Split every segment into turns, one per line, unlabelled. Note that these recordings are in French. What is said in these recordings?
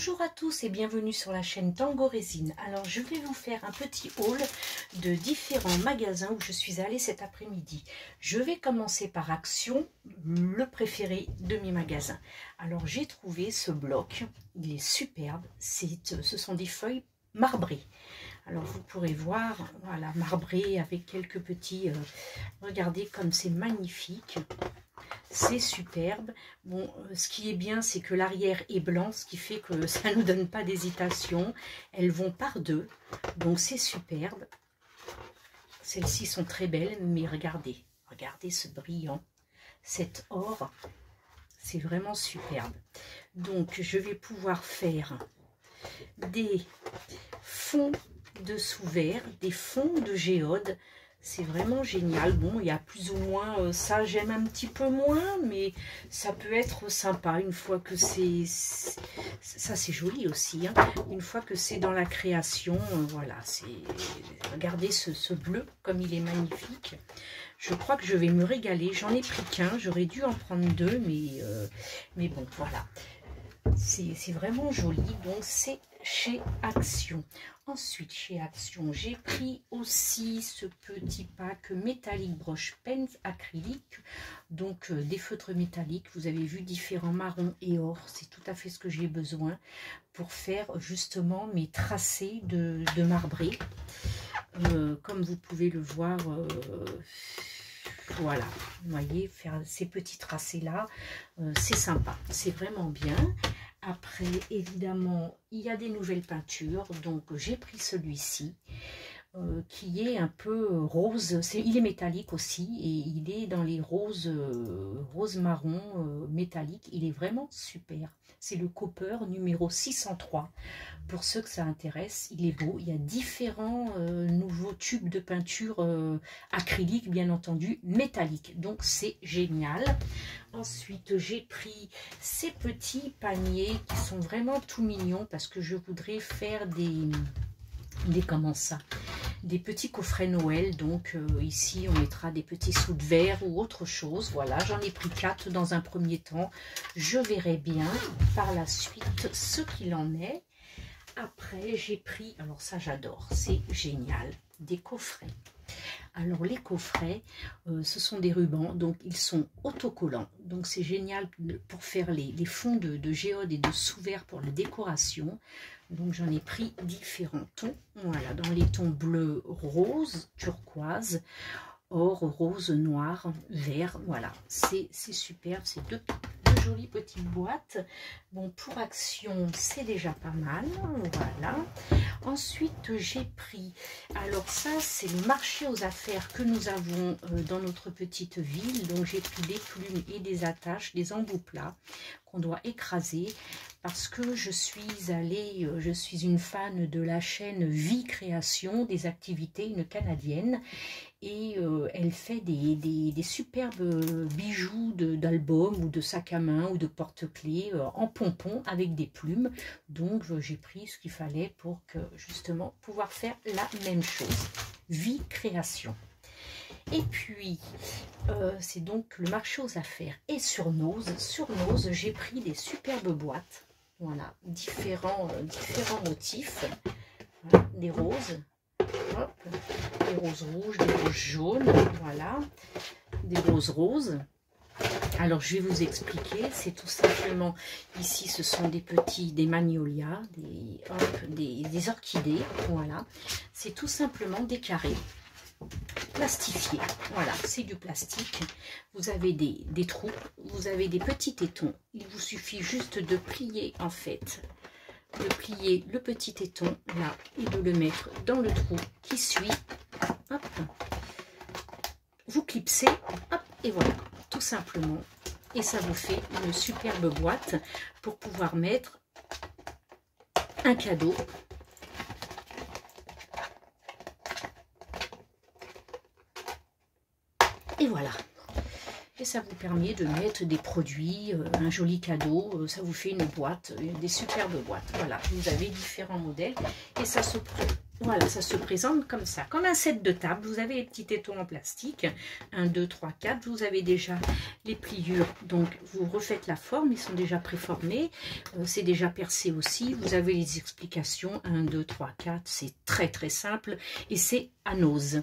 Bonjour à tous et bienvenue sur la chaîne Tango Résine. Alors je vais vous faire un petit haul de différents magasins où je suis allée cet après-midi. Je vais commencer par Action, le préféré de mes magasins. Alors j'ai trouvé ce bloc, il est superbe, ce sont des feuilles marbrées. Alors vous pourrez voir, voilà, marbré avec quelques petits, regardez comme c'est magnifique. C'est superbe. Bon, ce qui est bien, c'est que l'arrière est blanc, ce qui fait que ça ne nous donne pas d'hésitation. Elles vont par deux, donc c'est superbe. Celles-ci sont très belles, mais regardez, regardez ce brillant, cet or, c'est vraiment superbe. Donc, je vais pouvoir faire des fonds de sous-verre, des fonds de géode. C'est vraiment génial. Bon, il y a plus ou moins, ça j'aime un petit peu moins, mais ça peut être sympa une fois que c'est... Ça c'est joli aussi, hein. Une fois que c'est dans la création, voilà, c'est... Regardez ce bleu, comme il est magnifique. Je crois que je vais me régaler. J'en ai pris qu'un, j'aurais dû en prendre deux, mais bon, voilà. C'est vraiment joli, donc c'est chez Action. Ensuite, chez Action, j'ai pris aussi ce petit pack métallique broche pens acrylique, donc des feutres métalliques. Vous avez vu différents marrons et or, c'est tout à fait ce que j'ai besoin pour faire justement mes tracés de marbré. Comme vous pouvez le voir, voilà, vous voyez, faire ces petits tracés là, c'est sympa, c'est vraiment bien. Après, évidemment, il y a des nouvelles peintures, donc j'ai pris celui-ci, qui est un peu rose, il est métallique aussi, et il est dans les roses, rose marron métallique, il est vraiment super. C'est le Copper numéro 603. Pour ceux que ça intéresse, il est beau. Il y a différents nouveaux tubes de peinture acrylique, bien entendu, métallique. Donc, c'est génial. Ensuite, j'ai pris ces petits paniers qui sont vraiment tout mignons parce que je voudrais faire comment ça, des petits coffrets Noël. Donc ici on mettra des petits sous de verre ou autre chose. Voilà, j'en ai pris 4 dans un premier temps, je verrai bien par la suite ce qu'il en est. Après j'ai pris, alors ça j'adore, c'est génial, des coffrets. Alors les coffrets, ce sont des rubans, donc ils sont autocollants, donc c'est génial pour faire les fonds de géode et de sous-verre pour la décoration. Donc j'en ai pris différents tons, voilà, dans les tons bleu, rose, turquoise, or, rose, noir, vert, voilà, c'est superbe, c'est deux jolies petites boîtes. Bon, pour Action, c'est déjà pas mal, voilà. Ensuite, j'ai pris, alors ça, c'est le marché aux affaires que nous avons dans notre petite ville. Donc, j'ai pris des plumes et des attaches, des embouts plats qu'on doit écraser parce que je suis une fan de la chaîne Vie Création, des activités, une Canadienne. Et elle fait des superbes bijoux d'albums ou de sacs à main ou de porte-clés en pompons avec des plumes. Donc j'ai pris ce qu'il fallait pour que justement pouvoir faire la même chose. Vie Création. Et puis c'est donc le marché aux affaires. Et sur Nose, j'ai pris des superbes boîtes. Voilà, différents motifs. Voilà, des roses. Hop, des roses rouges, des roses jaunes, voilà, des roses. Alors je vais vous expliquer, c'est tout simplement, ici ce sont des magnolias, des orchidées, voilà, c'est tout simplement des carrés plastifiés, voilà, c'est du plastique. Vous avez des trous, vous avez des petits tétons, il vous suffit juste de plier en fait, de plier le petit téton là et de le mettre dans le trou qui suit. Hop. Vous clipsez, hop, et voilà, tout simplement. Et ça vous fait une superbe boîte pour pouvoir mettre un cadeau. Et voilà. Et ça vous permet de mettre des produits, un joli cadeau, ça vous fait une boîte, des superbes boîtes. Voilà, vous avez différents modèles et ça se prend Voilà, ça se présente comme ça, comme un set de table. Vous avez les petits tétons en plastique, 1, 2, 3, 4. Vous avez déjà les pliures, donc vous refaites la forme, ils sont déjà préformés. C'est déjà percé aussi. Vous avez les explications, 1, 2, 3, 4. C'est très simple et c'est à Nose.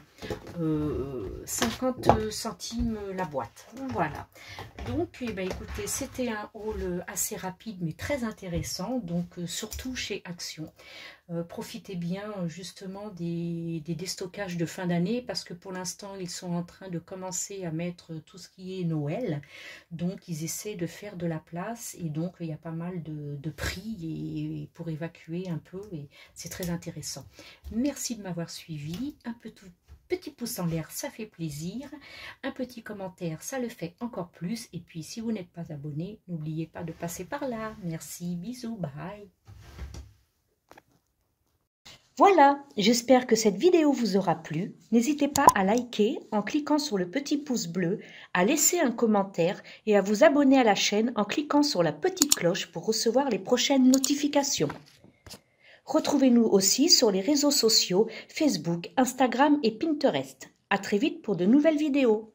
50 centimes la boîte. Voilà. Donc, eh ben, écoutez, c'était un haul assez rapide mais très intéressant, donc surtout chez Action. Profitez bien justement des déstockages de fin d'année parce que pour l'instant ils sont en train de commencer à mettre tout ce qui est Noël, donc ils essaient de faire de la place et donc il y a pas mal de prix et pour évacuer un peu et c'est très intéressant. Merci de m'avoir suivi, petit pouce en l'air, ça fait plaisir. Un petit commentaire, ça le fait encore plus. Et puis, si vous n'êtes pas abonné, n'oubliez pas de passer par là. Merci, bisous, bye. Voilà, j'espère que cette vidéo vous aura plu. N'hésitez pas à liker en cliquant sur le petit pouce bleu, à laisser un commentaire et à vous abonner à la chaîne en cliquant sur la petite cloche pour recevoir les prochaines notifications. Retrouvez-nous aussi sur les réseaux sociaux Facebook, Instagram et Pinterest. À très vite pour de nouvelles vidéos.